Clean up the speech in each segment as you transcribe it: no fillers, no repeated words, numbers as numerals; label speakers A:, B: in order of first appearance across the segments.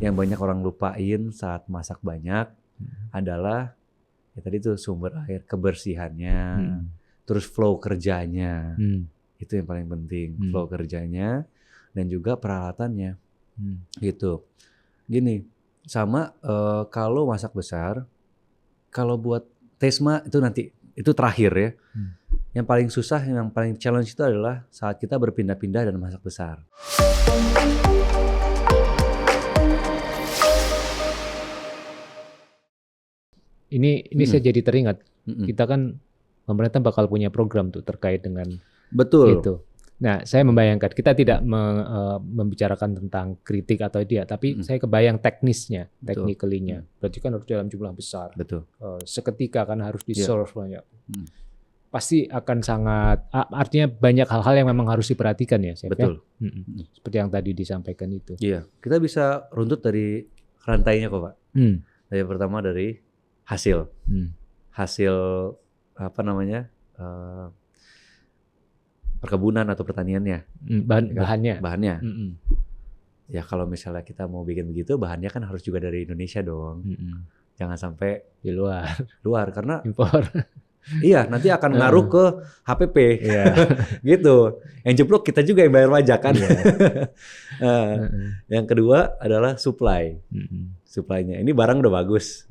A: yang banyak orang lupain saat masak banyak adalah ya tadi tuh sumber air, kebersihannya, terus flow kerjanya. Itu yang paling penting, flow kerjanya dan juga peralatannya. Gitu. Gini, sama kalau masak besar, kalau buat Tesma itu nanti, itu terakhir ya. Yang paling susah, yang paling challenge itu adalah saat kita berpindah-pindah dan masak besar.
B: Ini saya jadi teringat, kita kan pemerintah bakal punya program tuh terkait dengan
A: Betul.
B: itu. Nah, saya membayangkan kita tidak membicarakan tentang kritik atau tidak, tapi saya kebayang teknisnya, technically-nya. Berarti kan harus dalam jumlah besar.
A: Betul.
B: Seketika kan harus di-serve banyak. Pasti akan sangat, artinya banyak hal-hal yang memang harus diperhatikan ya, Chef.
A: Betul.
B: Ya? Seperti yang tadi disampaikan itu.
A: Iya, kita bisa runtut dari rantainya kok, Pak. Dari pertama dari hasil apa namanya, perkebunan atau pertaniannya, bahannya. Ya kalau misalnya kita mau bikin begitu, bahannya kan harus juga dari Indonesia dong. Jangan sampai
B: di luar
A: karena
B: impor.
A: Iya, nanti akan ngaruh ke HPP, gitu. Yang jeblok kita juga yang bayar pajak kan. Yang kedua adalah supply. Supply-nya. Ini barang udah bagus.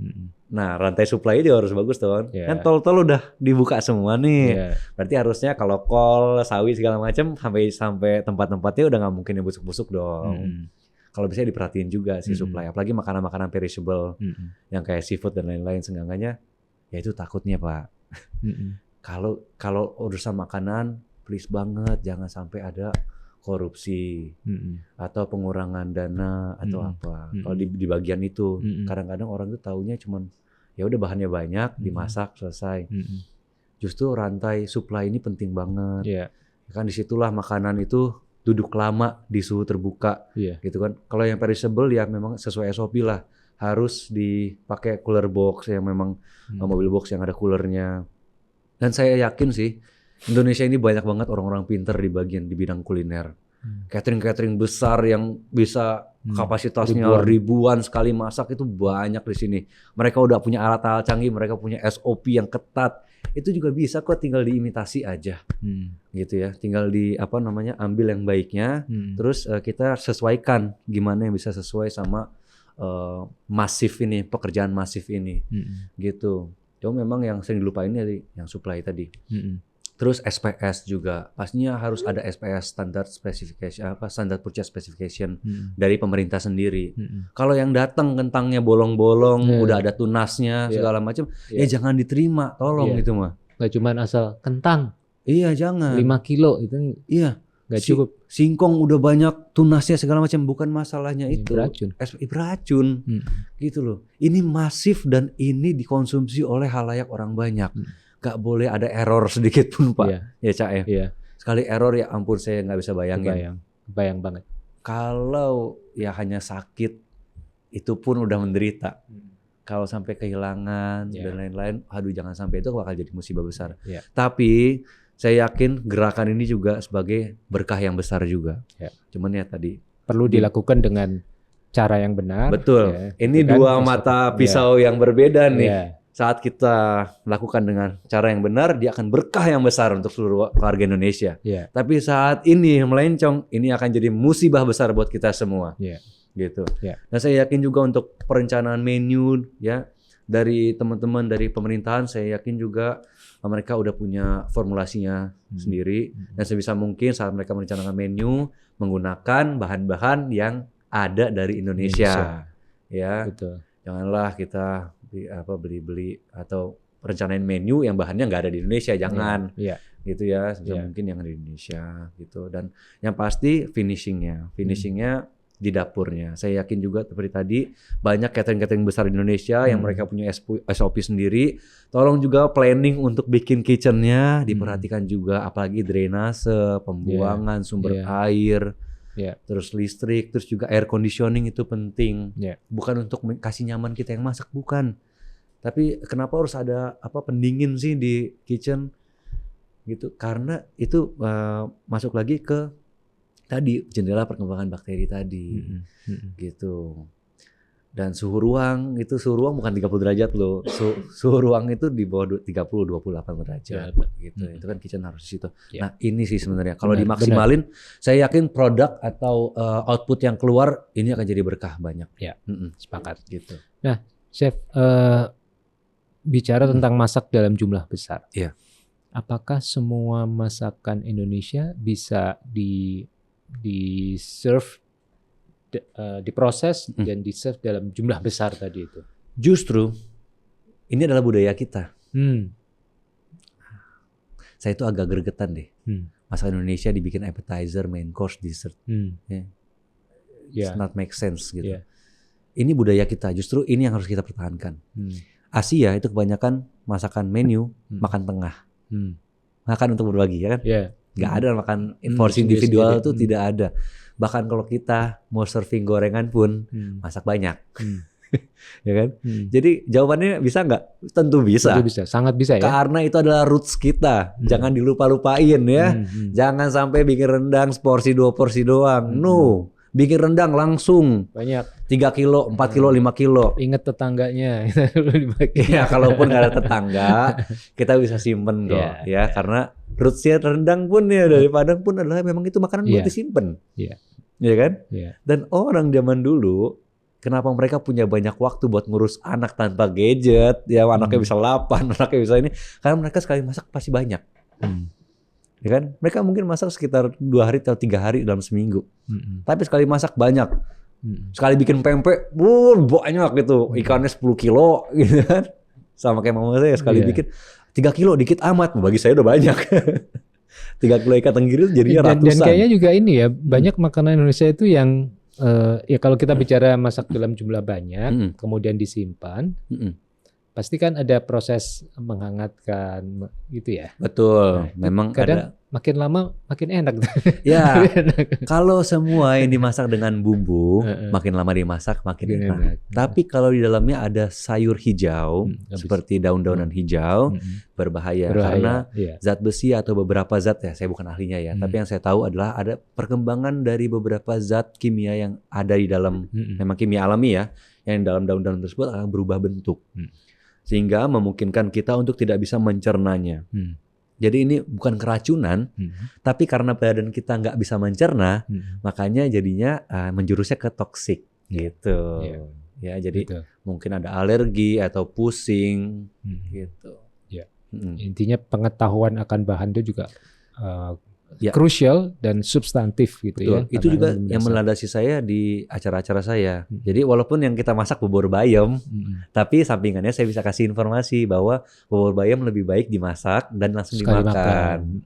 A: Nah, rantai supply dia harus bagus tuh. Kan tol-tol udah dibuka semua nih. Berarti harusnya kalau kol, sawi segala macam sampai tempat-tempatnya udah nggak mungkin yang busuk-busuk dong. Kalau bisa diperhatiin juga si supply, apalagi makanan-makanan perishable yang kayak seafood dan lain-lain, seenggaknya ya itu takutnya, Pak. Kalau urusan makanan, please banget jangan sampai ada korupsi atau pengurangan dana atau apa. Kalau di bagian itu, kadang-kadang orang tuh taunya cuman ya udah bahannya banyak, dimasak selesai. Justru rantai supply ini penting banget. Kan disitulah makanan itu duduk lama di suhu terbuka, gitu kan. Kalau yang perishable ya memang sesuai SOP lah. Harus dipakai cooler box yang memang mobil box yang ada coolernya. Dan saya yakin sih Indonesia ini banyak banget orang-orang pinter di bidang kuliner. Catering besar yang bisa kapasitasnya ribuan sekali masak itu banyak di sini. Mereka udah punya alat-alat canggih, mereka punya SOP yang ketat. Itu juga bisa kok, tinggal diimitasi aja. Gitu ya. Tinggal ambil yang baiknya, terus kita sesuaikan gimana yang bisa sesuai sama masif ini, pekerjaan masif ini, gitu. Cuma memang yang sering dilupain yang supply tadi. Terus SPS juga, pastinya harus ada SPS, standard specification, standard purchase specification dari pemerintah sendiri. Kalau yang datang kentangnya bolong-bolong, udah ada tunasnya segala macam, ya jangan diterima, tolong gitu mah.
B: Gak cuma asal kentang.
A: Iya jangan.
B: 5 kilo itu. Iya. Gak cukup.
A: Singkong udah banyak tunasnya segala macam, bukan masalahnya itu. Beracun. Gitu loh. Ini masif dan ini dikonsumsi oleh halayak orang banyak. Gak boleh ada error sedikit pun, Pak. Ya Cak ya. Sekali error ya ampun, saya nggak bisa bayangin.
B: Bayang banget.
A: Kalau ya hanya sakit, itu pun udah menderita. Kalau sampai kehilangan dan lain-lain, aduh jangan sampai, itu bakal jadi musibah besar. Tapi saya yakin gerakan ini juga sebagai berkah yang besar juga. Cuman ya tadi
B: perlu dilakukan dengan cara yang benar.
A: Betul. Ini dua mata pisau yang berbeda nih. Saat kita lakukan dengan cara yang benar, dia akan berkah yang besar untuk seluruh warga Indonesia. Tapi saat ini melencong, ini akan jadi musibah besar buat kita semua. Gitu. Dan saya yakin juga untuk perencanaan menu ya dari teman-teman dari pemerintahan, saya yakin juga mereka udah punya formulasinya sendiri, dan sebisa mungkin saat mereka merencanakan menu menggunakan bahan-bahan yang ada dari Indonesia. Ya. Betul. Janganlah kita beli-beli atau rencanain menu yang bahannya nggak ada di Indonesia, jangan. Gitu ya, sebisa mungkin yang ada di Indonesia gitu. Dan yang pasti finishingnya di dapurnya. Saya yakin juga seperti tadi banyak catering-catering besar di Indonesia yang mereka punya SOP sendiri. Tolong juga planning untuk bikin kitchennya diperhatikan juga, apalagi drainase, pembuangan sumber air, terus listrik, terus juga air conditioning itu penting. Bukan untuk kasih nyaman kita yang masak, bukan. Tapi kenapa harus ada pendingin sih di kitchen? Gitu. Karena itu masuk lagi ke tadi jendela perkembangan bakteri tadi, gitu. Dan suhu ruang bukan 30 derajat loh. Suhu ruang itu di bawah 30-28 derajat gitu. Itu kan kitchen harus di situ. Nah, ini sih sebenarnya kalau dimaksimalin, saya yakin produk atau output yang keluar ini akan jadi berkah banyak.
B: Ya, sepakat
A: gitu.
B: Nah, Chef, bicara tentang masak dalam jumlah besar.
A: Iya.
B: Apakah semua masakan Indonesia bisa di serve, diproses dan di-serve dalam jumlah besar tadi itu?
A: Justru ini adalah budaya kita. Saya itu agak gregetan deh. Masakan Indonesia dibikin appetizer, main course, dessert. It's not make sense gitu. Ini budaya kita. Justru ini yang harus kita pertahankan. Asia itu kebanyakan masakan menu makan tengah. Makan untuk berbagi, ya kan? Nggak ada makan porsi individual itu tidak ada. Bahkan kalau kita mau serving gorengan pun masak banyak. Ya kan? Jadi jawabannya bisa nggak? Tentu bisa.
B: Tentu bisa, sangat bisa ya.
A: Karena itu adalah roots kita. Jangan dilupa-lupain ya. Jangan sampai bikin rendang seporsi 2 porsi doang. No. Bikin rendang langsung
B: banyak,
A: 3 kilo, 4 kilo, 5 kilo.
B: Ingat tetangganya.
A: Iya, kalaupun nggak ada tetangga, kita bisa simpen kok. Ya, karena rootsnya rendang pun ya dari Padang pun adalah memang itu makanan buat disimpan. Iya kan? Dan orang zaman dulu, kenapa mereka punya banyak waktu buat ngurus anak tanpa gadget? Ya, anaknya bisa 8, anaknya bisa ini. Karena mereka sekali masak pasti banyak. Ya kan? Mereka mungkin masak sekitar 2 hari atau 3 hari dalam seminggu. Tapi sekali masak banyak. Sekali bikin pempek, banyak gitu. Ikannya 10 kilo gitu kan. Sama kayak mama saya sekali bikin 3 kilo dikit amat. Bagi saya udah banyak. 3 kilo ikan tenggiri jadinya ratusan.
B: Dan kayaknya juga ini ya, banyak makanan Indonesia itu yang ya kalau kita bicara masak dalam jumlah banyak, kemudian disimpan. Pasti kan ada proses menghangatkan gitu ya.
A: Betul. Nah, memang
B: kadang ada. Makin lama makin enak.
A: Ya. Kalau semua yang dimasak dengan bumbu, makin lama dimasak makin enak. Tapi kalau di dalamnya ada sayur hijau seperti daun-daunan hijau, berbahaya karena zat besi atau beberapa zat ya, saya bukan ahlinya ya, tapi yang saya tahu adalah ada perkembangan dari beberapa zat kimia yang ada di dalam memang kimia alami ya, yang dalam daun-daun tersebut akan berubah bentuk. Sehingga memungkinkan kita untuk tidak bisa mencernanya. Jadi ini bukan keracunan, tapi karena badan kita nggak bisa mencerna, makanya jadinya menjurusnya ke toksik gitu. Ya, jadi mungkin ada alergi atau pusing gitu.
B: Intinya pengetahuan akan bahan itu juga krusial dan substantif gitu.
A: Betul.
B: Ya.
A: Itu juga yang melandasi saya di acara-acara saya. Jadi walaupun yang kita masak bubur bayam, tapi sampingannya saya bisa kasih informasi bahwa bubur bayam lebih baik dimasak dan langsung dimakan.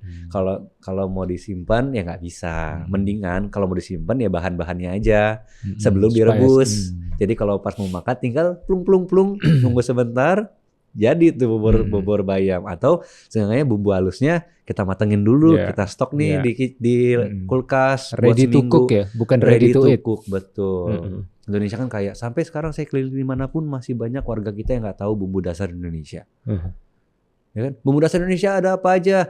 A: Kalau mau disimpan ya nggak bisa. Mendingan kalau mau disimpan ya bahan-bahannya aja sebelum direbus. Jadi kalau pas mau makan tinggal plung tunggu sebentar. Jadi itu bubur bayam, atau seenggaknya bumbu halusnya kita matengin dulu, kita stok nih di kulkas
B: ready to cook ya, bukan ready to eat.
A: Betul. Indonesia kan kayak sampai sekarang saya keliling dimanapun masih banyak warga kita yang nggak tahu bumbu dasar Indonesia. Ya kan? Bumbu dasar Indonesia ada apa aja?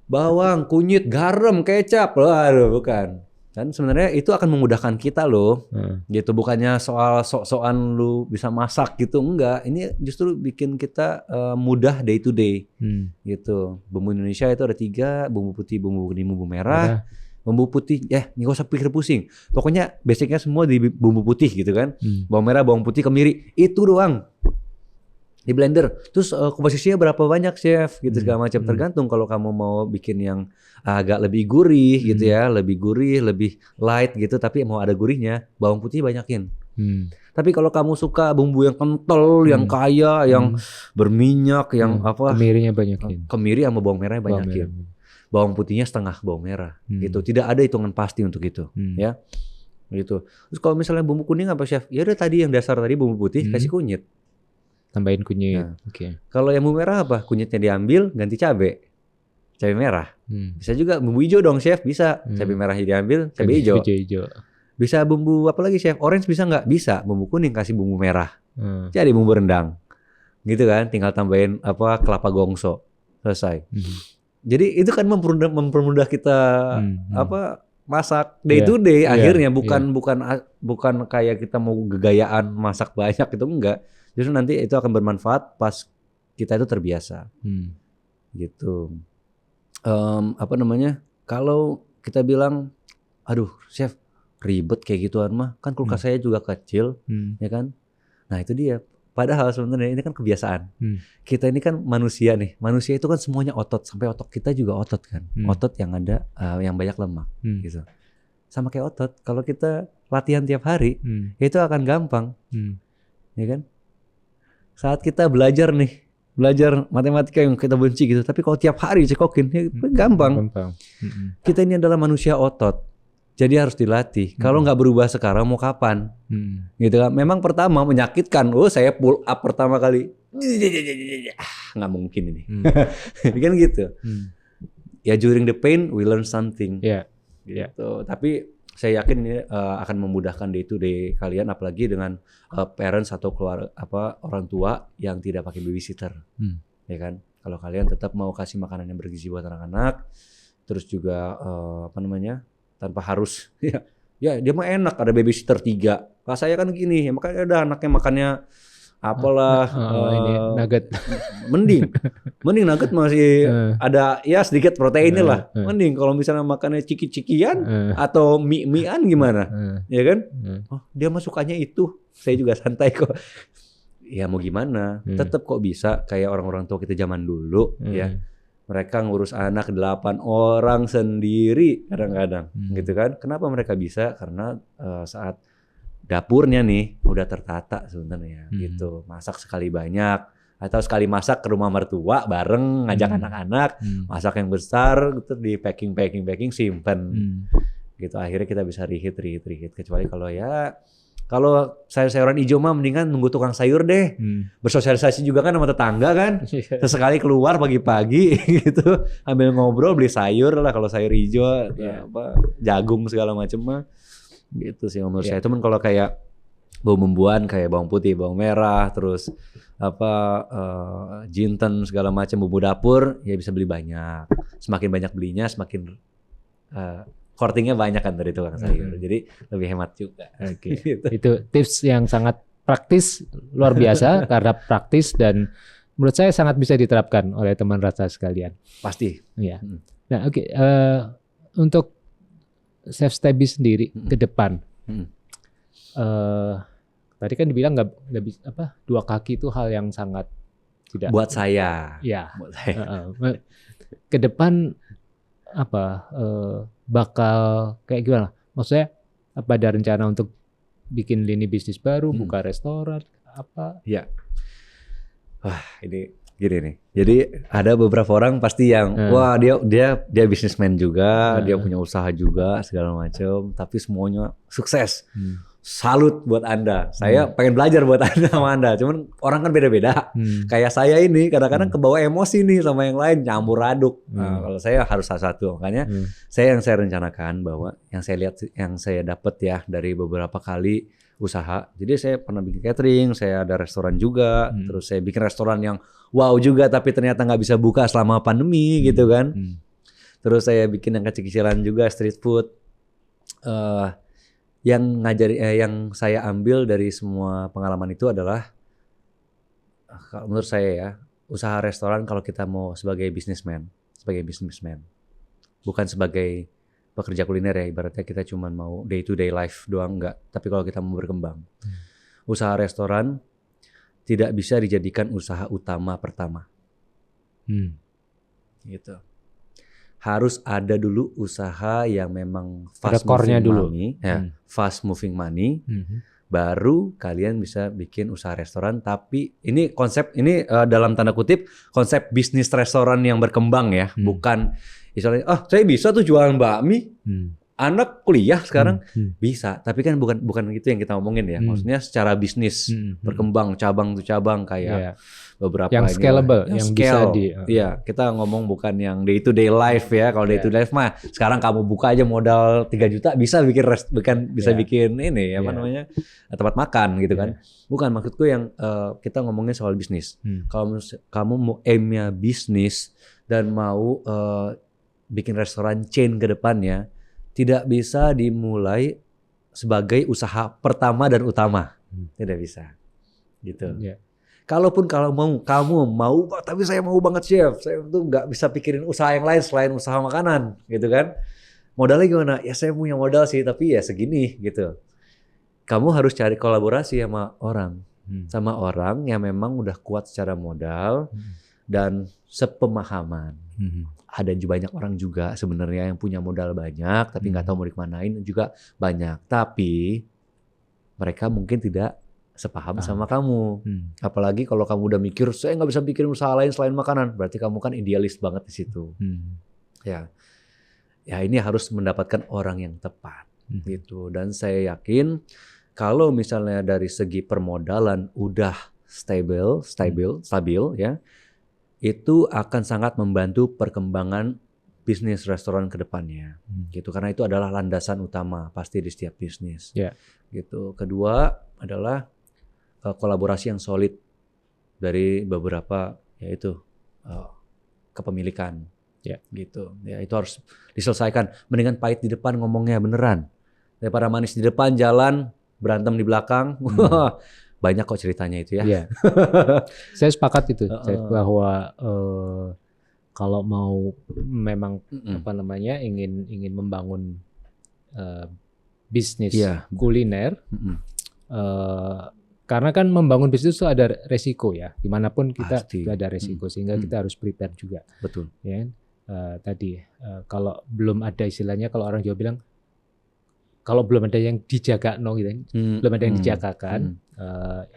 A: Bawang, kunyit, garam, kecap, aduh bukan. Kan sebenarnya itu akan memudahkan kita loh. Gitu, bukannya soal sok-sokan lu bisa masak gitu, enggak. Ini justru bikin kita mudah day to day. Gitu. Bumbu Indonesia itu ada 3, bumbu putih, bumbu kuning, bumbu merah. Bumbu putih nggak usah pikir pusing. Pokoknya basicnya semua di bumbu putih gitu kan. Bawang merah, bawang putih, kemiri, itu doang. Di blender. Terus komposisinya berapa banyak chef gitu segala macam, tergantung. Kalau kamu mau bikin yang agak lebih gurih gitu ya, lebih gurih, lebih light gitu, tapi mau ada gurihnya, bawang putih banyakin. Tapi kalau kamu suka bumbu yang kental, yang kaya, yang berminyak, yang apa?
B: Kemirinya banyakin.
A: Kemiri sama bawang merahnya banyakin. Bawang putihnya setengah bawang merah gitu. Tidak ada hitungan pasti untuk itu ya. Gitu. Terus kalau misalnya bumbu kuning apa chef? Ya udah tadi yang dasar tadi bumbu putih kasih kunyit.
B: Tambahin kunyit.
A: Nah, kalau yang bumbu merah apa? Kunyitnya diambil, ganti cabai merah. Bisa juga bumbu hijau dong chef, bisa. Cabai merah diambil, cabai hijau. Bisa bumbu apa lagi chef? Orange bisa nggak? Bisa. Bumbu kuning kasih bumbu merah. Jadi bumbu rendang. Gitu kan? Tinggal tambahin apa? Kelapa gongso. Selesai. Jadi itu kan mempermudah kita apa? masak day to day akhirnya bukan kayak kita mau gegayaan masak banyak itu enggak. Justru nanti itu akan bermanfaat pas kita itu terbiasa. Gitu. Apa namanya? Kalau kita bilang, aduh chef ribet kayak gituan mah, kan kulkas saya juga kecil, ya kan? Nah itu dia. Padahal sebenarnya ini kan kebiasaan. Kita ini kan manusia nih. Manusia itu kan semuanya otot. Sampai otot kita juga otot kan. Otot yang ada yang banyak lemak gitu. Sama kayak otot. Kalau kita latihan tiap hari, itu akan gampang. Ya kan? Saat kita belajar matematika yang kita benci gitu. Tapi kalau tiap hari cekokin, ya gampang. Kita ini adalah manusia otot. Jadi harus dilatih. Kalau nggak berubah sekarang mau kapan? Gitu kan. Memang pertama menyakitkan. Saya pull up pertama kali. Nggak mungkin ini. Kan gitu. Ya during the pain we learn something. Gitu. Tapi saya yakin ini akan memudahkan day to day kalian, apalagi dengan parents atau keluarga orang tua yang tidak pakai babysitter. Ya kan. Kalau kalian tetap mau kasih makanan yang bergizi buat anak-anak, terus juga tanpa harus ya dia mah enak ada babysitter 3. Kalau saya kan gini, ya makanya ada anaknya makannya apalah
B: ini nugget.
A: Mending nugget masih ada ya sedikit proteinnya lah. Mending kalau misalnya makannya ciki-cikian atau mie-mian gimana? Ya kan? Dia mah sukanya itu. Saya juga santai kok. Ya mau gimana? Tetap kok bisa kayak orang-orang tua kita zaman dulu ya. Mereka ngurus anak 8 orang sendiri kadang-kadang gitu kan. Kenapa mereka bisa? Karena saat dapurnya nih udah tertata sebenarnya gitu. Masak sekali banyak atau sekali masak ke rumah mertua bareng ngajak anak-anak, masak yang besar gitu di packing simpen. Gitu akhirnya kita bisa reheat. Kecuali kalau sayur-sayuran hijau mah mendingan nunggu tukang sayur deh. Bersosialisasi juga kan sama tetangga kan. Sesekali keluar pagi-pagi gitu. Ambil ngobrol beli sayur lah kalau sayur hijau, jagung segala macam mah. Gitu sih menurut saya. Cuman kalau kayak bumbu-bumbuan kayak bawang putih, bawang merah, terus jinten segala macam bumbu dapur ya bisa beli banyak. Semakin banyak belinya semakin kortingnya banyak kan dari tukang sayur, jadi lebih hemat juga.
B: Gitu. Itu tips yang sangat praktis, luar biasa karena praktis dan menurut saya sangat bisa diterapkan oleh teman rasa sekalian.
A: Pasti.
B: Ya. Nah, untuk Chef Stebi sendiri ke depan, tadi kan dibilang nggak bisa 2 kaki itu hal yang sangat tidak.
A: Buat saya.
B: Ya. Buat saya. Ke depan bakal kayak gimana? Maksudnya apa ada rencana untuk bikin lini bisnis baru, buka restoran apa?
A: Ya. Wah, ini gini nih. Jadi ada beberapa orang pasti yang wah dia bisnismen juga, dia punya usaha juga segala macam, tapi semuanya sukses. Salut buat Anda. Saya pengen belajar buat Anda sama Anda. Cuman orang kan beda-beda. Kayak saya ini kadang-kadang kebawa emosi nih sama yang lain, campur aduk. Nah, kalau saya harus satu. Makanya saya rencanakan bahwa yang saya lihat, yang saya dapat ya dari beberapa kali usaha. Jadi saya pernah bikin catering, saya ada restoran juga. Terus saya bikin restoran yang wow juga, tapi ternyata nggak bisa buka selama pandemi gitu kan. Terus saya bikin yang kecil-kecilan juga, street food. Yang saya ambil dari semua pengalaman itu adalah menurut saya ya, usaha restoran kalau kita mau sebagai businessman, bukan sebagai pekerja kuliner ya, ibaratnya kita cuma mau day to day life doang, enggak, tapi kalau kita mau berkembang, usaha restoran tidak bisa dijadikan usaha utama pertama. Gitu. Harus ada dulu usaha yang memang fast moving money, fast moving money, baru kalian bisa bikin usaha restoran. Tapi ini konsep ini dalam tanda kutip konsep bisnis restoran yang berkembang ya, bukan misalnya saya bisa tuh jualan bakmi, anak kuliah sekarang bisa, tapi kan bukan gitu yang kita ngomongin ya. Maksudnya secara bisnis berkembang cabang tuh cabang kayak beberapa
B: yang scalable, yang
A: bisa iya, kita ngomong bukan yang day to day life ya. Kalau day to day life mah sekarang kamu buka aja modal 3 juta bisa bikin bikin ini apa namanya tempat makan gitu kan. Bukan, maksudku yang kita ngomongin soal bisnis. Kalau kamu mau aimnya bisnis dan mau bikin restoran chain ke depannya, tidak bisa dimulai sebagai usaha pertama dan utama. Tidak bisa. Gitu. Kalaupun kalau kamu mau, tapi saya mau banget chef. Saya tuh nggak bisa pikirin usaha yang lain selain usaha makanan, gitu kan? Modalnya gimana? Ya saya punya modal sih, tapi ya segini, gitu. Kamu harus cari kolaborasi sama orang. Sama orang yang memang udah kuat secara modal dan sepemahaman. Ada juga banyak orang juga sebenarnya yang punya modal banyak tapi nggak tahu mau dikemanain juga banyak. Tapi mereka mungkin tidak sepaham sama kamu. Apalagi kalau kamu udah mikir saya nggak bisa bikin usaha lain selain makanan, berarti kamu kan idealis banget di situ. Ya ini harus mendapatkan orang yang tepat gitu. Dan saya yakin kalau misalnya dari segi permodalan udah stabil ya, itu akan sangat membantu perkembangan bisnis restoran ke depannya. Gitu. Karena itu adalah landasan utama pasti di setiap bisnis. Gitu. Kedua adalah kolaborasi yang solid dari beberapa yaitu kepemilikan. Gitu. Ya itu harus diselesaikan. Mendingan pahit di depan ngomongnya beneran daripada manis di depan jalan berantem di belakang. Banyak kok ceritanya itu ya.
B: Saya sepakat itu bahwa kalau mau memang ingin membangun bisnis kuliner, karena kan membangun bisnis itu ada resiko ya. Dimanapun kita ada resiko sehingga kita harus prepare juga.
A: Betul.
B: Ya, kalau belum ada istilahnya, kalau orang Jawa bilang kalau belum ada yang dijaga belum ada yang dijagakan,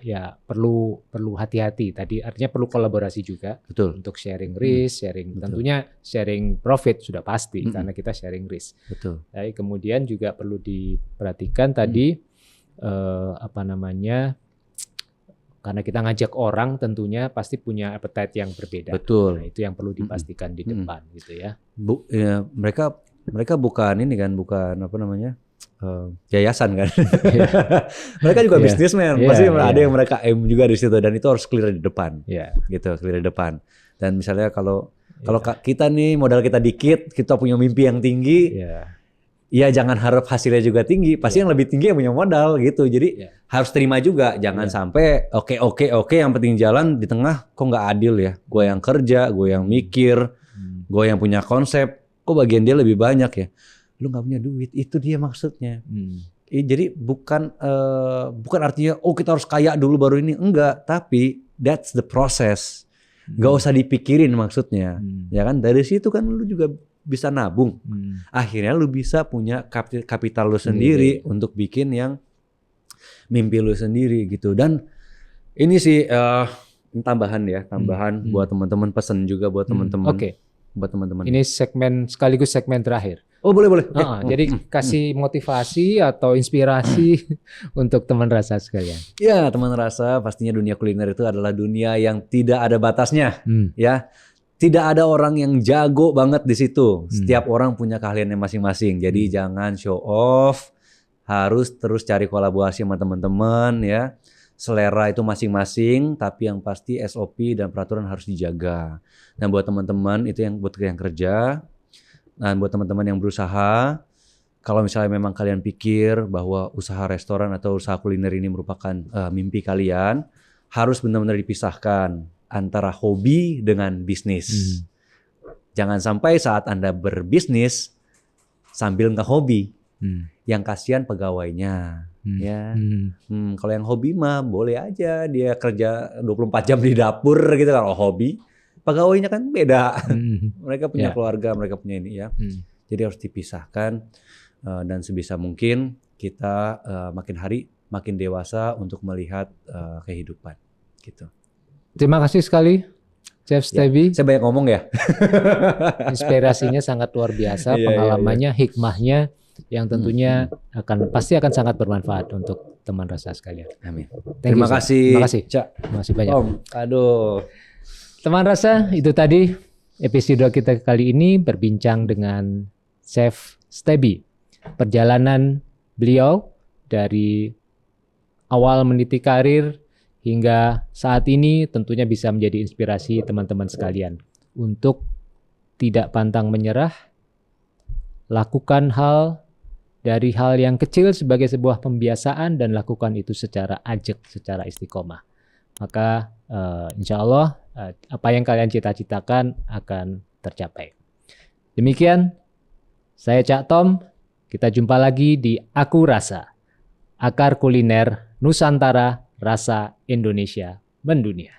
B: ya perlu hati-hati. Tadi artinya perlu kolaborasi juga.
A: Betul.
B: Untuk sharing risk, tentunya sharing profit sudah pasti karena kita sharing risk.
A: Betul.
B: Jadi kemudian juga perlu diperhatikan tadi karena kita ngajak orang tentunya pasti punya appetite yang berbeda.
A: Betul.
B: Nah, itu yang perlu dipastikan di depan gitu ya.
A: Mereka bukan yayasan kan. Mereka juga bisnismen. Pasti ada yang mereka aim juga di situ dan itu harus clear di depan. Gitu, clear di depan. Dan misalnya kalau kita nih modal kita dikit, kita punya mimpi yang tinggi. Ya jangan harap hasilnya juga tinggi. Pasti yang lebih tinggi yang punya modal gitu. Jadi harus terima juga. Jangan sampai oke yang penting jalan di tengah kok nggak adil ya. Gue yang kerja, gue yang mikir, gue yang punya konsep. Kok bagian dia lebih banyak ya? Lu nggak punya duit, itu dia maksudnya. Jadi bukan artinya kita harus kaya dulu baru ini, enggak. Tapi that's the process. Nggak usah dipikirin maksudnya, ya kan? Dari situ kan lu juga bisa nabung. Akhirnya lu bisa punya kapital lu sendiri untuk bikin yang mimpi lu sendiri gitu. Dan ini sih tambahan buat teman-teman, pesan juga buat teman-teman. Buat teman-teman.
B: Ini sekaligus segmen terakhir.
A: Oh boleh.
B: Jadi kasih motivasi atau inspirasi untuk teman rasa sekalian.
A: Ya teman rasa, pastinya dunia kuliner itu adalah dunia yang tidak ada batasnya. Ya, tidak ada orang yang jago banget di situ. Setiap orang punya keahliannya masing-masing. Jadi jangan show off. Harus terus cari kolaborasi sama teman-teman ya. Selera itu masing-masing, tapi yang pasti SOP dan peraturan harus dijaga. Dan buat teman-teman itu yang buat yang kerja. Dan buat teman-teman yang berusaha, kalau misalnya memang kalian pikir bahwa usaha restoran atau usaha kuliner ini merupakan mimpi kalian, harus benar-benar dipisahkan antara hobi dengan bisnis. Jangan sampai saat Anda berbisnis sambil nggak hobi. Yang kasihan pegawainya. Ya, kalau yang hobi mah boleh aja dia kerja 24 jam di dapur gitu kalau hobi. Pegawainya kan beda. Mereka punya keluarga, mereka punya ini ya. Jadi harus dipisahkan dan sebisa mungkin kita makin hari makin dewasa untuk melihat kehidupan gitu.
B: Terima kasih sekali Chef Stebi.
A: Saya banyak ngomong ya.
B: Inspirasinya sangat luar biasa, pengalamannya, hikmahnya yang tentunya pasti akan sangat bermanfaat untuk teman rasa sekalian.
A: Amin. Terima kasih.
B: Cak. Terima kasih banyak.
A: Om, aduh.
B: Teman rasa, itu tadi episode kita kali ini berbincang dengan Chef Stebi. Perjalanan beliau dari awal meniti karir hingga saat ini tentunya bisa menjadi inspirasi teman-teman sekalian untuk tidak pantang menyerah, lakukan hal dari hal yang kecil sebagai sebuah pembiasaan dan lakukan itu secara ajak, secara istiqomah. Maka insya Allah apa yang kalian cita-citakan akan tercapai. Demikian, saya Cak Tom. Kita jumpa lagi di Aku Rasa, Akar Kuliner Nusantara, Rasa Indonesia Mendunia.